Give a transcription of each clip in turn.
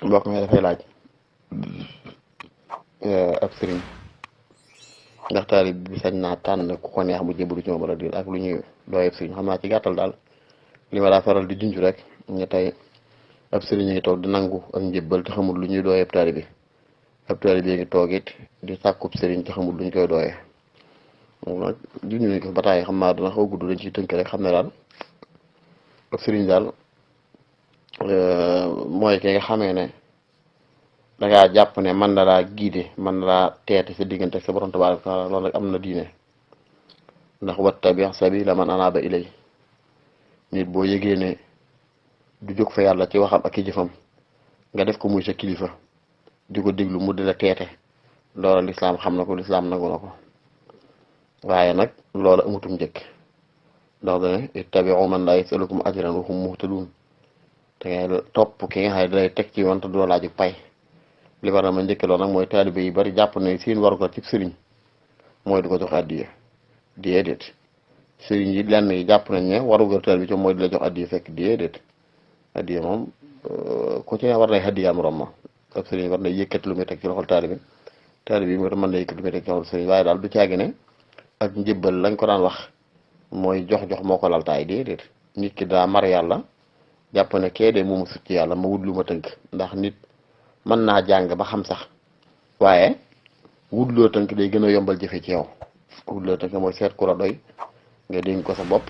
mbokk mi dafay laaj ab sëriñ ndax taalib bi sañ naa tànn ku ko neex mu jébbalu ci moom wala déet ak lu ñuy doyeb sëriñ xam naa ci gàttal daal li ma daa faral di junj rek ñu tey ab sëriñ ngi toog di nangu ak njébbal te xamul lu ñuy dooyeb taalib bi ab taalib bi ngi toog it di sàkkub sëriñ te xamul lu ñu koy dooyee moom nag junj nañ ko bataay xam naa dana xaw gudd dañ ciy tënk rek xam ne daal ab sëriñ daal mooy ki nga xamee ne dangaa jàpp ne man na laa giide man na laa teete sa diggante ak sa borom tabaaraka taala loolu rek am na diine ndax wattabi sabila man anaaba ilay nit boo yëgee ne du jóg fa yàlla ci waxam ak i jëfam nga def ko muy sa kilifa di ko déglu mu di la teete loola lislaam xam na ko lislaam nangu na ko waaye nag loola amutum njëkk ndax dane ittabi'u man laa yasalukum ajran wa hum muhtadun te ngay topp ki nga xam ne dalay teg ci yoon te du la laaju pay li war na ma njëkk loolu nag mooy taalibe yi bari jàpp ne seen warugar ci sëriñ mooy du ko jox addiya déedéet sëriñ yi lenn yi jàpp nañ ne warugar taalibe ci mooy di la jox addiya fekk déedéet addiya moom ku ci ne war nay addiya am rom ma ab sëriñ war na yëkkati lu muy teg ci loxol taalibe taalibe yi moo tax mën na yëkkati lu muy teg ci loxol sëriñ waaye daal du caagi ne ak njëbbal lañ ko daan wax mooy jox moo ko laltaay déedéet nit ki daa mar yàlla jàpp ne kee de moomu sut ci yàlla ma wut lu ma tënk ndax nit mën naa jàng ba xam sax waaye wutloo tënk day gën a yombal jëfe ci yow wutloo tënk mooy seet ku la doy nga dénk ko sa bopp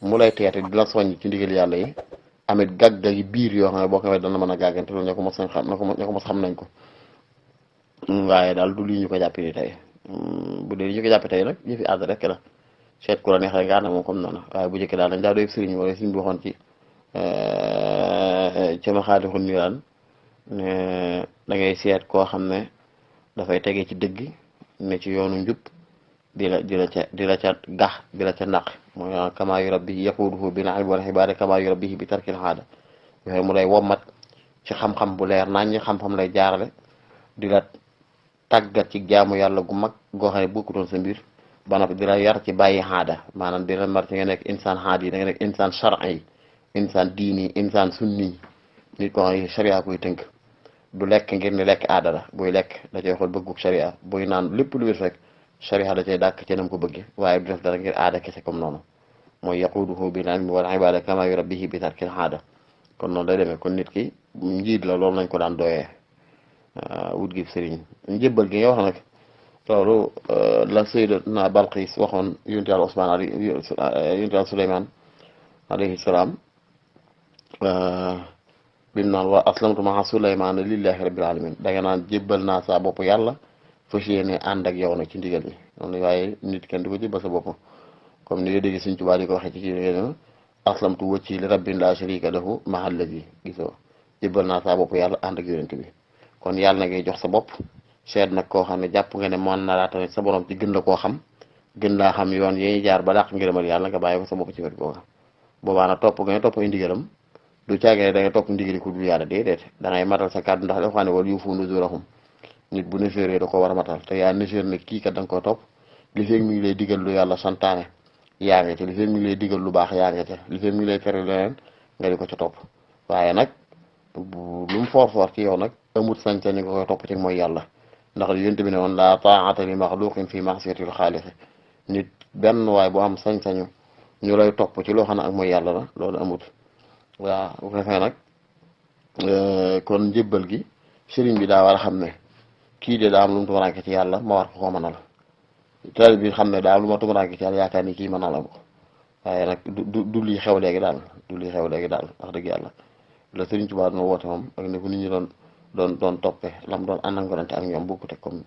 mu lay teete di la soññ ci ndigal yàlla yi amit gàgga yi biir yoo xam ne boo xamee dana mën a gàggante loolu ñoo ko mos xam nañ ko waaye daal du lii ñu ko jàppe ni tey bu dee li ñu ko jàppe tey nag yëfi àdd rek la seet ku la neex rek nga ànd moom comme noonu waaye bu njëkk daal dañ daa doy sëriñ wala suñ bi waxoon ci ma xaalixul niiraan ne da ngay seet koo xam ne dafay tege ci dëgg ne ci yoonu njub di la ca gax di la ca naq mooy kama yu rabbi yaquduhu bil ilmi wal ibaada kama yu rabbihi bi tarkil xaada yooyu mu lay wommat ci xam-xam bu leer nañ ñi xam-xam lay jaarale di la tàggat ci jaamu yàlla gu mag goo xam ne bokkutoon sa mbir ba noppi di la yar ci bàyyi xaada maanaam di la mar ci nga nekk insaan xaadi yi da nga nekk insaan shar'i insaan diini insaan sunni nit ko xam ne sharia koy tënk du lekk ngir ni lekk aada la buy lekk da cay xool bëgguk sharia buy naan lépp lu wér rek sharia da cay dàkk ci nam ko bëgge waaye du def dara ngir aada kese comme noonu mooy yaquduhu bil ilmi wal ibada kama yurabbihi bi tarkil aada kon noonu day demee kon nit ki njiit la loolu lañ ko daan doyee wut gi sëriñ njëbbal gi nga wax nag loolu la sayyidatuna Balqis waxoon yonent Yàlla Usmaan yonent Yàlla Suleymaan alayhi salaam bim naan wa aslamtu maa Suleymaana lillahi rabbil alamin da nga naan jébbal naa sa bopp yàlla fas yéene ànd ak yow nag ci ndigal mi noonu waaye nit kenn du ko jébbal sa bopp comme ni nga dégg Sëriñ Tuubaa di ko waxee ci kii aslamtu wajhi li rabbin laa sharika lahu ma'a allazi gisoo jébbal naa sa bopp yàlla ànd ak yonent bi kon yàlla na ngay jox sa bopp seet nag koo xam ne jàpp nga ne mën na laa tamit sa borom ci gën la koo xam gën laa xam yoon yi jaar ba dàq ngërëmal yàlla nga bàyyi ko sa bopp ci wet googa boobaa nag topp nga topp ay ndigalam du caagee da ngay topp ndigali ku dul yàlla déedéet da ngay matal sa kàddu ndax dafa xam ne wala yuufu nuzurahum nit bu nëféeree da ko war a matal te yaa nëféer ne kii kat da nga koy topp li feeg mi ngi lay digal lu yàlla santaane yaa ngi ci li feeg mi ngi lay digal lu baax yaa ngi ci li feeg mi ngi lay tere leneen nga di ko ca topp waaye nag lu mu foor ci yow nag amut sañ-sañ nga koy topp ci mooy yàlla ndax li yonent bi ne woon laa taa'ata li maxluqin fi ma'siyatil xaaliqi nit benn waay bu am sañ-sañu ñu lay topp ci loo xam ne ak mooy yàlla la loolu amut waaw bu ko defee nag kon njëbbal gi sëriñ bi daa war a xam ne kii de daa am lu mu tumuraanke ci yàlla ma war ko koo mënal taalibe bi xam ne daa am lu ma tumuraanke ci yàlla yaakaar ni kii mënal la ko waaye nag du lii xew léegi daal du lii xew léegi daal wax dëgg yàlla la sëriñ Tuubaa doon woote moom ak ne ko nit ñi doon toppee lam doon àndangorante ak ñoom bokkut ak comme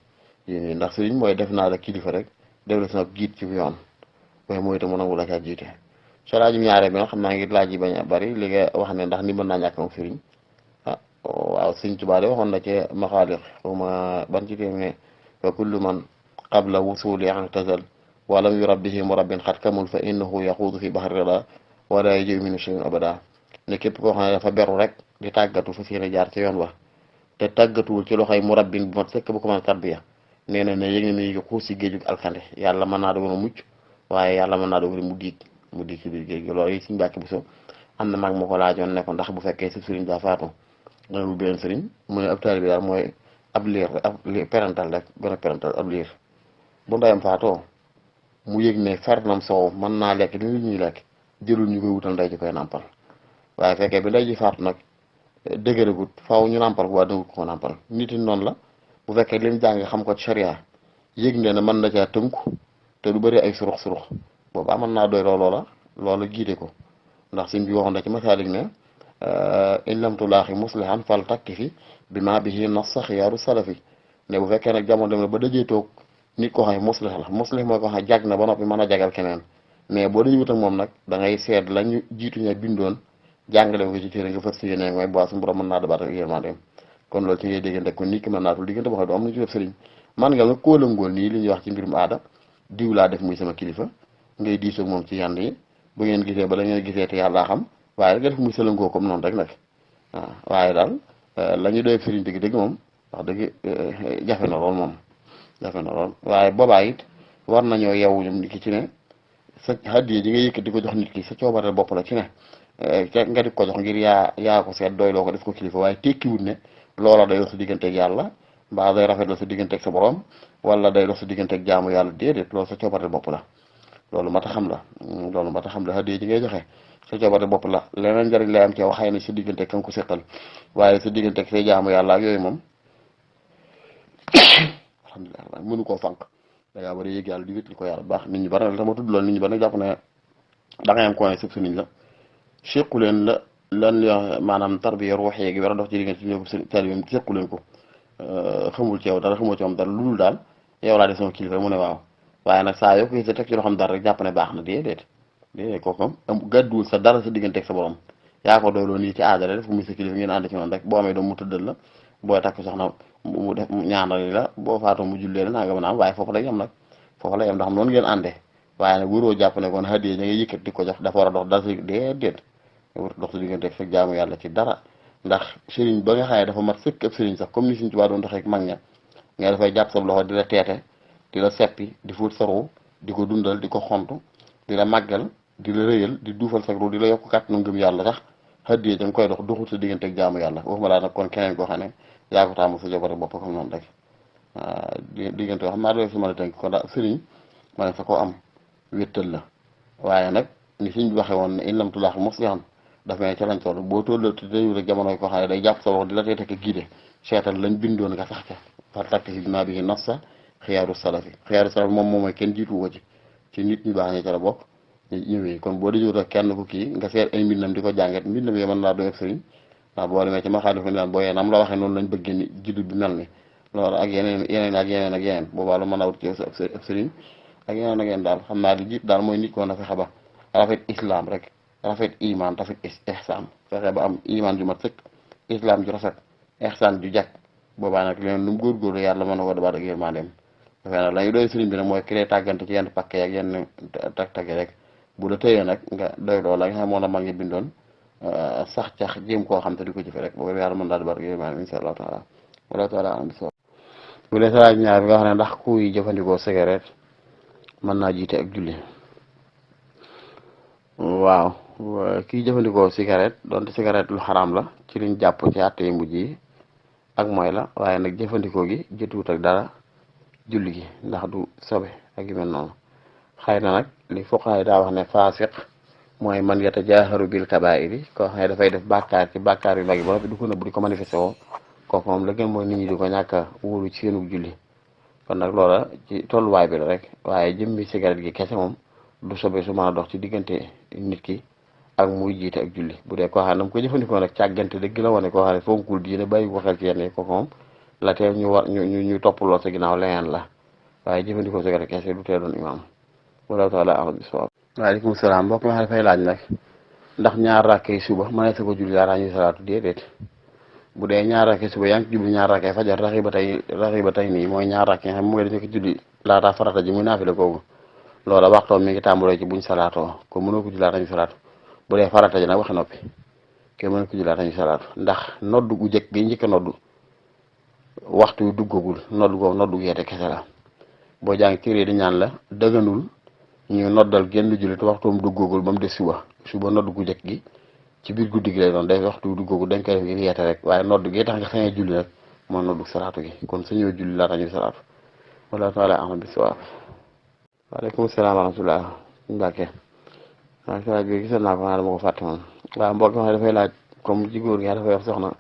yéen ñi ndax sëriñ mooy def naa la kilifa rek def la sama jiit ci yoon waaye mooy itam mu nangu la caa jiite sa laajum ñaare bi nag xam naa ngir laaj yi bañ a bari li nga wax ne ndax ni mën naa ñàkk moom sëriñ waaw Sëriñ Tuubaa de waxoon na ci maxaalix xawma ban ci téem ne wa kullu man qabla wusuli i'tazal walam yurabbihi murabbin xat kamul fa innahu yaxuudu fi bahri rada wala yaji'u minhu shay'un abada ne képp koo xam ne dafa beru rek di tàggatu fa seen jaar ci yoon wa te tàggatuwul ci loxoy murabbin bu mat sëkk bu ko mën a tarbiya nee na ne yëg ne mi ngi xuus si géejug alkande yàlla mën naa dogal mucc waaye yàlla mën naa dogal mu diig ci biir géej gi loolu yi suñu Mbàkke Buso am na mag moo ko laajoon ne ko ndax bu fekkee si sëriñ daa faatu mooy bu benn sëriñ mu ne ab taalibe daal mooy ab liir parental rek gën a parental ab liir bu ndeyam faatoo mu yëg ne fernam soow mën naa lekk li nit ñuy lekk jëlul ñu koy wutal ndey ji koy nàmpal waaye fekkee bi ndey ji faatu nag dëgëragut faaw ñu nàmpal ko waa dëngut ko nàmpal nit ñi noonu la bu fekkee lim jàng xam ko sharia yëg ne ne mën na caa tënku te du bëri ay surux boobu mën naa doy loola giite ko ndax suñ bi waxoon na ci masaalik ne in lam tulaaxi muslihan fal takki fi bi maa bihi nassa xiyaaru salafi ne bu fekkee nag jamono dem na ba dajee toog nit ko xam ne muslih la muslih mooy ko xam ne jag na ba noppi mën a jagal keneen mais boo dañu wut ak moom nag da ngay seet la ñu jiitu ña bindoon jàngale ko ci téere nga fas yéene mooy boo suñu borom mën naa dabaat ak yërmandeem kon loolu ci ngay déggante kon nit ki mën naa tul diggante boo xam ne am na ci def sëriñ man nga nag kóolangóol nii li ñuy wax ci mbirum aada diw laa def muy sama kilifa ngay diisoo moom ci yand yi bu ngeen gisee ba la ngeen gisee te yàlla xam waaye nga def muy sëlangoo comme noonu rek nag waaw waaye daal la ñu doy sëriñ dëgg moom wax dëgg jafe na lool moom jafe na lool waaye boobaa it war nañoo yeewu ñoom nit ki ci ne sa hadiya ji nga yëkkat di ko jox nit ki sa coobare bopp la ci ne nga di ko jox ngir yaa ko seet doy loo ko def ko kilifa waaye tekkiwut ne loola day dox sa digganteeg yàlla mbaa day rafet la sa digganteeg sa borom wala day dox sa digganteeg jaamu yàlla déedéet loolu sa coobare bopp la loolu mat a xam la loolu mat a xam la hadiya ji ngay joxe sa coobare bopp la leneen njëriñ lay am ci waxay na sa digganteeg ka nga ko seqal waaye sa digganteeg say jaamu yàlla ak yooyu moom alhamdulilah mënu koo fànq da ngaa war a yëg yàlla di wét li ko yàlla baax nit ñi bari na dama tudd loolu nit ñi bari na jàpp ne da ngay am ko ne sëb sëriñ la séqu leen lan li maanaam tarbiya ruux yeegi war a dox ci diggante ñoom taalibeem séqu leen ko xamul ci yow dara xamoo ci moom dara lu dul daal yow laa def sama kilifa mu ne waaw waaye nag saa yoo ko gisee teg ci loo xam dara rek jàpp ne baax na déedéet kooku am gàdduwul sa dara sa digganteeg sa borom yaa ko doyloo nii ci aadara def ko muy sa kilifa ngeen ànd ci noonu rek boo amee doom mu tëddal la booy takk soxna mu def ñaanal la boo faatoo mu jullee la naa nga mën a am waaye foofu la yem nag foofu la yem ndax noonu ngeen àndee waaye nag wuroo jàpp ne kon hadiya ña ngay yëkkat di ko jox dafa war a dox dara si déedéet wur dox sa digganteeg sa jaamu yàlla ci dara ndax sëriñ ba nga xam ne dafa mat sëkk ab sëriñ sax comme ni Sëriñ Tuubaa doon doxee ak mag ña nga dafay jàpp sa loxo di la teete di la seppi di fóot sa ruu di ko dundal di ko xontu di la màggal di la rëyal di duufal sa ruu di la yokk kàttanu ngëm yàlla sax hadiya da nga koy dox doxul sa digganteeg jaamu yàlla waxuma laa nag kon keneen koo xam ne yaa ko taamu sa jabar bopp comme noonu rek waaw diggante yoo xam naa doy su mën a tënk kon daal sëriñ ma ne sa ko am wéttal la waaye nag ni suñ waxee woon ne in lam tulaax muslihan daf mel ne ca lañ toll boo toll te dañu rek jamono koo xam ne day jàpp sa wax di la tey tekk giide seetal lañ bindoon nga sax ca par takk si dinaa bi nas sa xiyaaru salafi moom mooy kenn jiitu ko ci nit ñu baax ñi ca la bokk ñëwee kon boo dajoo rek kenn ku kii nga seet ay mbindam di ko jàngat mbindam yi mën naa doy sëriñ ndax boo demee ci ma xaalis naan boo yeen am la waxee noonu lañ bëggee ni jullit bi mel ni loolu ak yeneen boobaa lu mën a wut ci ab sëriñ ak yeneen ak yeneen daal xam naa li jiit daal mooy nit ko na fexe ba rafet islam rek rafet iman rafet ihsaan fexe ba am iman ju mat sëkk islam ju rafet ihsaan ju jag boobaa nag leneen lu mu góorgóorlu yàlla mën na ko dabaat ak yërmandeem dafay nag la ñu doy sëriñ bi nag mooy ki lay tàggante ci yenn pakke ak yenn tag-tage rek bu la tëyee nag nga doy loolu la nga xam moo la mag ngi bindoon sax cax jéem koo xam te di ko jëfe rek boobu yàlla mën daal dabaat ak yërmandeem insha allahu taala wala taala am so bu dee salaaj ñaar bi nga xam ne ndax kuy jëfandikoo cigarette mën naa jiite ak julli waaw kii jëfandikoo cigarette donte cigarette lu xaraam la ci liñ jàpp ci àtte yu mujj yi ak mooy la waaye nag jëfandikoo gi jotuwut ak dara julli gi ndax du sobe ak yu mel noonu xëy na nag li fuqahaa daa wax ne faasiq mooy man yatajaaharu bil kabaa'iri koo xam ne dafay def bàkkaar ci bàkkaar yu mag yi ba noppi du ko nëbb di ko manifesté woo kooku moom la gën mooy nit ñi di ko ñàkk a wóolu ci seenu julli kon nag loola ci tolluwaay bi la rek waaye jëmmi cigarette gi kese moom du sobe su mën a dox ci diggante nit ki ak muy jiite ak julli bu dee koo xam ne mu ko jëfandikoo nag càggante dëgg la wane koo xam ne fonkul diine bàyyi ko xel ci yenn yi kooku moom la tee ñu toppaloo sa ginnaaw leneen la waaye jëfandikoo cigarette kese du tee doon imaam wala taala alam bisawab waaleykum salaam mbokk ma dafay laaj nag ndax ñaar rakkay suba mënees ko julli laataa ñuy salaatu déedéet bu dee ñaar rakkay suba yaa ngi jubli ñaar rakkay fajar raxi ba tey nii mooy ñaar rakk yi xam mooy dañu ko julli laataa farata ji muy naafila kooku loola waxtoom mi ngi tàmbalee ci buñ salaatoo ko mënoo ko julli laataa ñu salaatu bu dee farata ji nag waxi noppi ke mënoo ko julli laataa ñu salaatu ndax noddu gu jëkk gi njëkk a noddu waxtu wi duggagul noddu googu noddu yeete kese la boo jàng téere di ñaan la dëgganul ñu noddal genn julli te waxtoom duggagul ba mu des suba noddu gu jëkk gi ci biir guddi gi lay doon day waxtu du googu dañ koy def ngir yeete rek waaye nodd gi tax nga sañee julli rek moo noddu salaatu gi kon sañoo julli laata ñuy salaatu wala taala ahmad bi sawaab. waaleykum salaam wa rahmatulah Mbacke waaw salaat bi gisoon naa ko xanaa dama ko fàtte moom waaw mbokk mi dafay laaj comme ci góor gi dafay wax soxna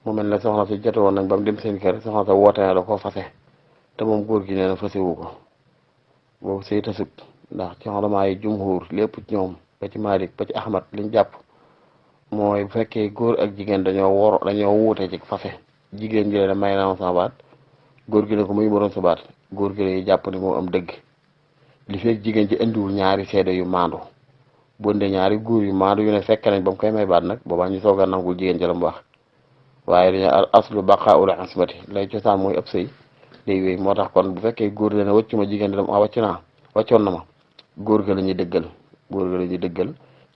mu mel ne soxna si jote woon nag ba mu dem seen kër soxna sa woote na da koo fase te moom góor gi nee na fasewu ko boobu sëy tasut ndax ci xolamaa yi jumhur lépp ci ñoom ba ci Malik ba ci Ahmad liñ jàpp mooy bu fekkee góor ak jigéen dañoo wuute ci fase jigéen ji la may naa sama baat góor gi ne ko muy moroon sa baat góor gi lay jàpp ni moo am dëgg li fekk jigéen ji indiwul ñaari seede yu maandu bonde ñaari góor yu maandu yu ne fekk nañ ba mu koy may baat nag boobaa ñu soog a nangul jigéen ji la mu wax waaye dañu al aslu baqaa'ul ismati lay cosaan mooy ëpp sëy day wéy moo tax kon bu fekkee góor dana wëccu ma jigéen dama wàccoon na ma góor ga la ñuy dëggal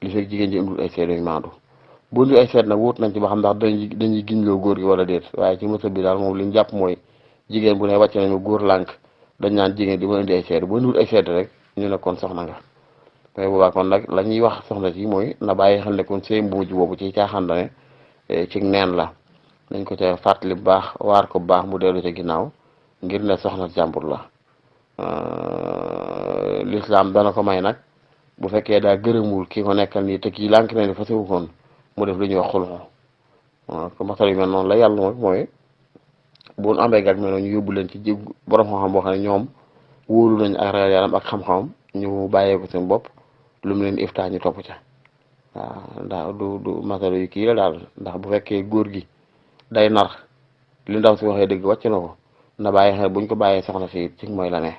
li fekk jigéen ji indul ay seede yu maandu bu ñu ay seet nag wut nañ ci ba xam ndax dañuy giñloo góor gi wala déet waaye ci mësa bi daal moom li ñu jàpp mooy jigéen bu ne wàcc nañu góor lànk dañ naan jigéen di ma indi ay seet bu indul ay seet rek ñu ne kon soxna nga mais boobaa kon nag la ñuy wax soxna si mooy na bàyyi xel ne kon sëy mbuuj boobu ci caaxaan ne ci neen la dañ ko ca fàttali bu baax waar ko bu baax mu dellu ca ginnaaw ngir ne soxna jàmbur la l'islam dana ko may nag bu fekkee daa gërëmul ki ko nekkal nii te kii lànk na ni fasewu koon mu def lu ñuy wax xulxo waaw ko maxtal yu mel noonu la yàlla mooy bu ñu amee gag mel noonu ñu yóbbu leen ci borom xam-xam boo xam ne ñoom wóolu nañ ak ragal yaram ak xam-xamam ñu bàyyee ko seen bopp lu mu leen iftaa ñu topp ca waaw ndax du masalo yu kii la daal ndax bu fekkee góor gi day nar li ndaw si waxee dëgg wàcc na ko na bàyyi xel buñ ko bàyyee soxna si ci mooy la ne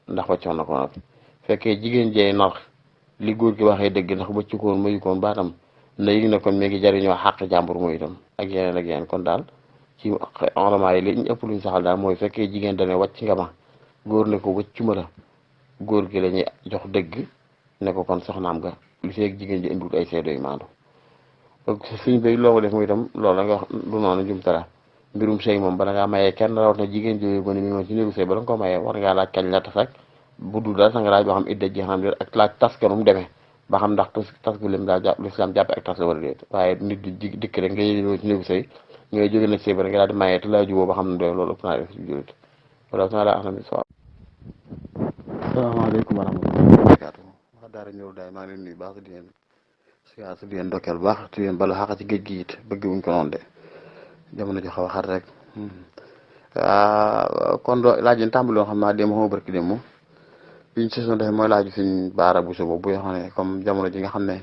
ndax wàccoon na ko nag fekkee jigéen jey nar li góor gi waxee dëgg ndax wàccu koon mayu koon baatam na yëg na kon mi ngi jariñoo xàq jàmbur mooy itam ak yeneen kon daal ci orament yi li ñu ëpp luñ saxal daal mooy fekkee jigéen dane wàcc nga ma góor ne ko wëccuma la góor gi la ñuy jox dëgg ne ko kon soxnaam nga li feeg jigéen ji indiwut ay seede yu maandu suñ bay loo ko def muy itam loolu la nga wax du noonu jum tara mbirum sëy moom bala ngaa mayee kenn rawat na jigéen ji ba ni mi moom ci néegu sëy bala nga ko mayee war ngaa laaj kañ la tas ak bu dul daal sa nga laaj boo xam idda ji xam ak laaj tas kanum demee ba xam ndax tas gu lim daal l'islam jàppe ak tas la war a déet waaye nit di dikk rek nga yéegoo ci néegu sëy ngay jóge nag sëy ba rek nga daal di mayee te laa juboo ba xam ne doy loolu ëpp naa def ci julit wala na laa axna bi so asalaamaaleykum wa rahmatulah barakaatu wax daara ñëw daay maa ngi leen nuyu baax di leen siyaar di leen ndokkeel bu baax di leen bala xaqa ci géej gi it bëgg wuñ ko noonu de jamono ji xaw a xat rek kon laaj yi tàmbali woon xam naa démb xama barki démb biñ session defe mooy laaju suñ baara bu so boobu yoo xam ne comme jamono ji nga xam ne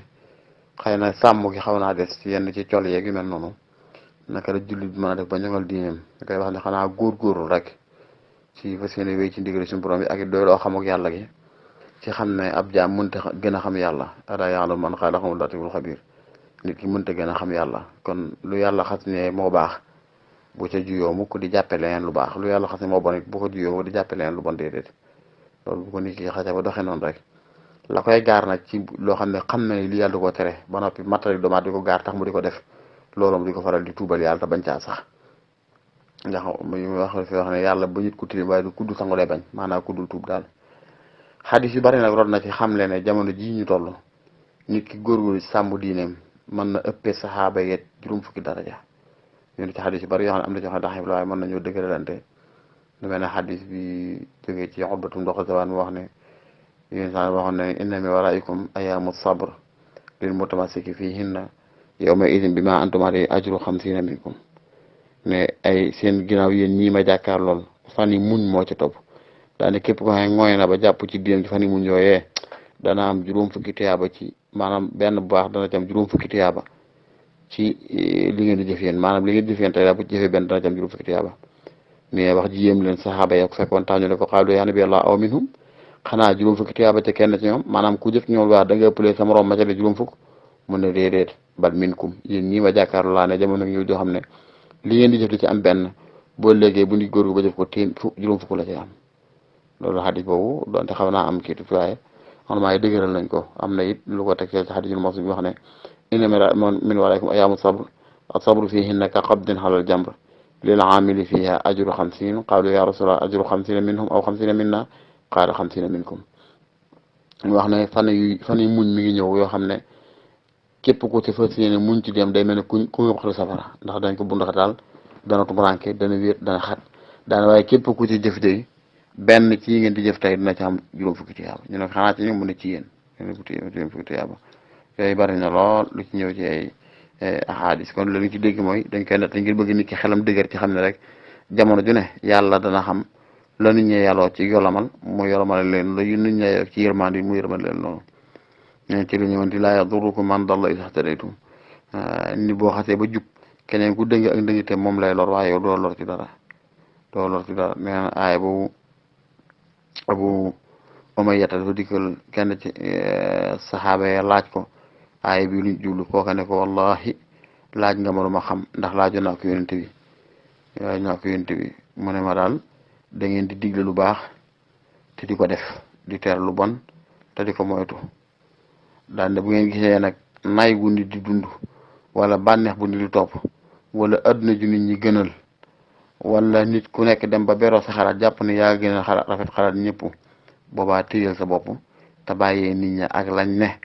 xëy na sàmm gi xaw naa des ci yenn ci col yeeg yu mel noonu naka la jullit bi mën a def ba ñoŋal diineem da koy wax ne xanaa góorgóorlu rek ci fas yéene wéy ci ndigal suñu borom bi ak doy loo xam ak yàlla gi ci xam ne ab jaam mënta gën a xam yàlla alaa ya'lamu man xalaqa wa huwa al-latiiful xabiir nit ki mënta gën a xam yàlla kon lu yàlla xas ne moo baax bu ca juyoo mukk di jàppe leneen lu baax lu yàlla xas ne moo bon it bu ko juyoo di jàppe leneen lu bon déedéet loolu bu ko nit ki xasee ba doxee noonu rek la koy gaar nag ci loo xam ne xam na ne li yàlla du ko tere ba noppi matali doomaat di ko gaar tax mu di ko def loolu moom di ko faral di tuubal yàlla te bañ caa sax ndax mu wax fi wax ne yàlla ba nit ku tilim waaye du kudd sangu lay bañ maanaam kuddul tuub daal xadis yu bari nag rod na ci xamle ne jamono jii ñu toll nit ki góorgóorlu ci sàmm diineem mën na ëppee saxaaba yeet juróom fukki daraja ñun ci xadis yu bari yoo xam ne am na ci xam ne daxib la waaye mën nañoo dëgëralante lu mel ne xadis bi jógee ci Utbatu ndox zawaan mu wax ne yéen sax waxoon ne inna min waraikum ayaamu sabr lil mutamasiki fiihinna yawma idin bi ma antum alayhi ajru 50 minkum ne ay seen ginnaaw yéen ñii ma jàkkaar lool fan yi muñ moo ca topp daane képp ko xam ne ngooy na ba jàpp ci diinam ci fan yi muñ yooyee dana am juróom fukki tiyaaba ci maanaam benn bu baax dana ci am juróom fukki tiyaaba ci li ngeen di jëf yéen maanaam li ngeen di jëf yéen tey daal bu ci jëfee benn dana ci am juróom fukki tiyaaba mais wax ji yéem leen saxaaba yi ak fekkoon tax ñu ne ko xaalu yaa nabi Allah aw minhum xanaa juróom fukki tiyaaba ca kenn ci ñoom maanaam ku jëf ci ñoom wax da nga ëppalee sa morom ma ca de juróom fukk mun ne déedéet bal minkum yéen ñii ma jàkkaarloo laa ne jamono ñëw joo xam ne li ngeen di jëf di ci am benn boo léegi bu nit góor ba jëf ko juróom fukk la ci am loolu xadis boobu donte xaw naa am kii tuuti waaye xam maa yi dëgëral nañ ko am na it lu ko teg ci xadis yu mos bi wax ne inna min waraikum ayaamu sabr as-sabru fiihinna ka qabdin alal jamr lil aamili fiiha ajru 50 qaalu ya rasulallah ajru 50 minhum aw 50 minna qaala 50 minkum wax ne fan yu muñ mi ngi ñëw yoo xam ne képp ku ci fas yéene muñ ci dem day mel ne ku nga waxtu safara ndax dañ ko bu ndaxataal dana tumuranke dana wéet dana xat daana waaye képp ku ci jëf day benn ci yi ngeen di jëf tey dina ci am juróom fukki tiyaaba ñu ne xanaa ci ñu mu ne ci yéen juróom fukki tiyaaba yooyu bari na lool lu ci ñëw ci ay ahadis kon la ñu ci dégg mooy dañ koy nett ngir bëgg nit ki xelam dëgër ci xam ne rek jamono ju ne yàlla dana xam la nit ñi yàlloo ci yolamal mu yolamal leen la nit ñi ci yërmande yi mu yërmal leen noonu ñeen ci lu ñëwanti laa yadurukum man dalla iza htadaytum ni boo xasee ba jub keneen ku dëng ak ndëngite moom lay lor waaye yow doo lor ci dara nee na aaya boobu Abu Umayya dafa dikkal kenn ci saxaaba ya laaj ko aaya bi luñ jublu kooka ne ko wallahi laaj nga ma lu ma xam ndax laajo naa ko yonente bi mu ne ma daal da ngeen di digle lu baax te di ko def di tere lu bon te di ko moytu daan ne bu ngeen gisee nag nay gu nit di dund wala bànneex bu nit di topp wala adduna ju nit ñi gënal wala nit ku nekk dem ba beroo sa xalaat jàpp ne yaa gën a xalaat rafet xalaat ñëpp boobaa téyal sa bopp te bàyyee nit ña ak lañ ne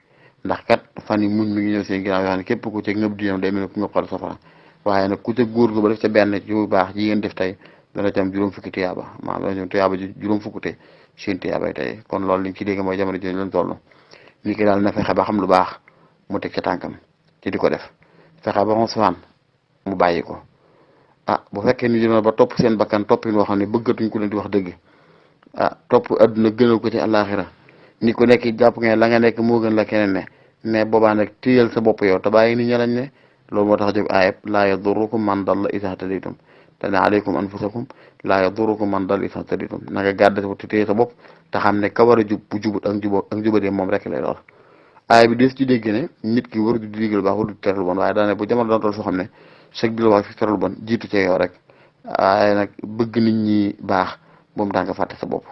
ndax kat fan yi muñ mi ngi ñëw seen ginnaaw yoo xam ne képp ku ca ngëb diyam day mel ne ku ngëb xal safara waaye nag ku ca góor ba def ca benn ci bu baax ji ngeen def tey dana ci am juróom fukki tiyaaba maanaam dana ci am tiyaaba ji juróom fukki te seen tiyaabay tey kon loolu liñ ci dégg mooy jamono ji lañ toll nit ki daal na fexe ba xam lu baax mu teg ca tànkam ci di ko def fexe ba mu safaan mu bàyyi ko bu fekkee ni dina ba topp seen bakkan topp yi noo xam ne bëggatuñ ku leen di wax dëgg topp adduna gënal ko ci àllaaxira ni ku nekk jàpp nga la nga nekk moo gën la keneen ne boobaa nag téyal sa bopp yow te bàyyi nit ñi lañ ne loolu moo tax jóg ayib laa yadurukum man dalla iza htadaytum te ne alaykum anfusakum laa yadurukum man dalla iza htadaytum na nga gàdd te téye sa bopp te xam ne ka war a jub bu jubut ak jubadee moom rek lay doon aay bi des ci dégg ne nit ki waru di digal baax waru di teral bon waaye daane bu jamono doon toll soo xam ne chaque bi la wax fi teral bon jiitu ci yow rek waaye nag bëgg nit ñi baax bu mu tax nga fàtte sa bopp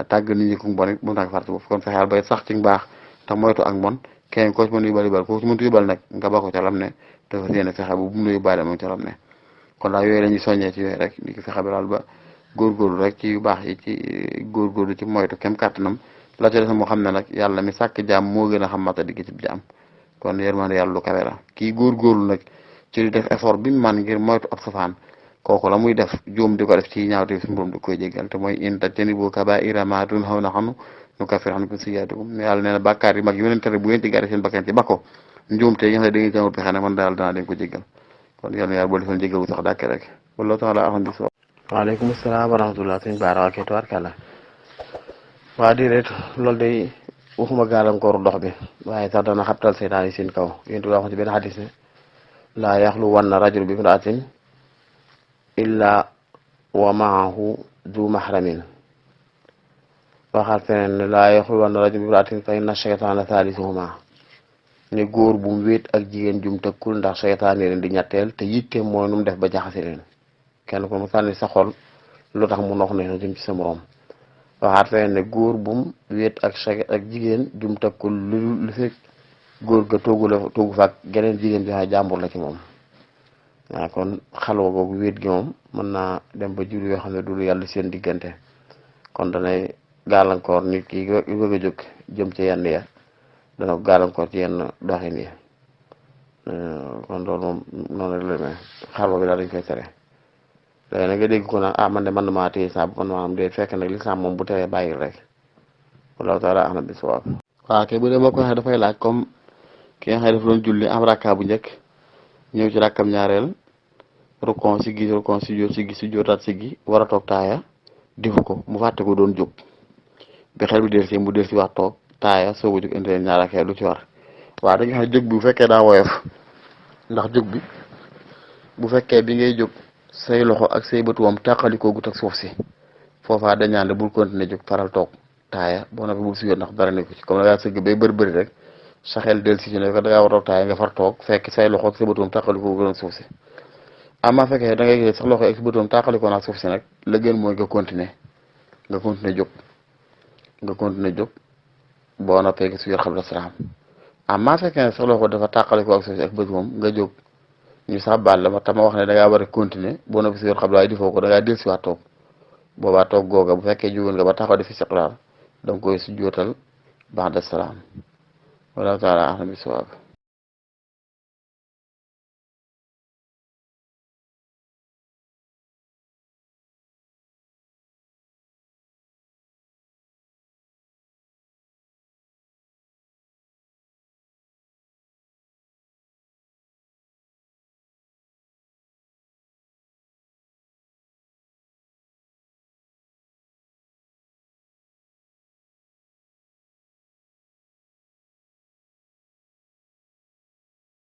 tàgg nit ñi ku bon it bu mu tax nga fàtte sa bopp kon fexeel bay sax ci baax te moytu ak bon keneen koo ci mën yóbbal koo ci mëntu yóbbal nag nga ba ko ca lam ne dafa yéene fexe ba bu mu la yóbbaale moom ca lam ne kon daal yooyu la ñuy soññee ci yooyu rek di ko fexe ba daal ba góorgóorlu rek ci yu baax yi ci góorgóorlu ci moytu kem kàttanam la ca des moo xam ne nag yàlla mi sàkk jaam moo gën a xam mata digg ci jaam kon yërmande yàlla lu kawe la kii góorgóorlu nag ci di def effort bi man ngir moytu ab safaan kooku la muy def juum di ko def ci ñaawte suñu borom di koy jéggal te mooy in tajtanibu kabaa'ira maa tunhawna anhu nukaffir ankum sayyi'aatikum yàlla nee na bàkkaar yi mag yi tere bu ngeen ci gàdde seen bakkan ci bakko njuumte yi nga xam ne da ngeen ci amul pexe nag man daal danaa leen ko jéggal kon yàlla na yàlla boo defal jéggal bu sax dàkk rek wallahu taala a'lam bis-sawaab. waaleykum salaam wa rahmatullah sëñ Baara waa kay tubaarkàlla waa déedéet loolu day waxuma gàllankooru dox bi waaye sax dana xabtal seytaan yi seen kaw yéen wax ci benn xadis ne laa yaxlu wanna rajul bi imraatin illa wa maahu du mahramin waxaat feneen ne laa yaxlu wanna rajul bi imraatin fa inna shaytaana thaalisuhuma ne góor bu mu wéet ak jigéen jum tëkkul ndax seytaan yi leen di ñetteel te yitte mooy nu mu def ba jaxase leen kenn ko mu sànni sa xol lu tax mu nox ne jëm ci sa morom waxaat feneen ne góor bu mu wéet ak jigéen jum tëkkul lu fekk góor ga toogu fa ak geneen jigéen bi jàmbur la ci moom waaw kon xalwa googu wéet gi moom mën naa dem ba jur yoo xam ne du lu yàlla seen diggante kon danay gàllankoor nit ki bëgg a jóg jëm ci yenn ya dana ko gàllankoor ci yenn doxin yi kon loolu moom noonu rek la demee xalwa bi daal dañ koy tere léegi nag nga dégg ko nag man de man maa téye saabu man maanaam de fekk nag lislaam moom bu teree bàyyi rek wallahu taala a'lam bis-sawaab. waaw kay bu dee moo ko waxee dafay laaj comme ki nga xam ne dafa doon julli am rakka bu njëkk ñëw ci rakkam ñaareel rukon si jootaat siggi war a toog taaya defu ko mu fàtte ko doon jóg bi xel bi delsi mu delsi wax toog taaya soo ko jóg indi leen ñaar rakkee lu ci war waaw dañu xam ne jóg bi bu fekkee daa woyof ndax jóg bi bu fekkee bi ngay jóg say loxo ak say bët woom tàqalikoo gut ak suuf si foofaa dañaan de bul continuer jóg faral toog taaya boo noppi bul si yoon ndax dara nekku ci comme da ngaa sëgg bay bëri rek sa xel del si ci ne ko da ngaa war a toog taaya nga far toog fekk say loxo ak say bët woom tàqalikoo gut ak suuf si ama fekkee da ngay gis sax loxo ak say bët woom tàqalikoo naag suuf si nag la gën mooy nga continuer jóg boo noppee nga si yor xam la salaam ama fekkee ne sax loxo dafa tàqalikoo ak suuf si ak bët woom nga jóg ñu sàbbaal la ma tama wax ne da ngaa war a continuer boo noppi si yor xam la waaye defoo ko da ngaa del si waat toog boobaa toog googa bu fekkee jógoon nga ba taxaw def istiqraar da nga koy sujjootal ba'da salaam wallahu taala a'lam bis-sawaab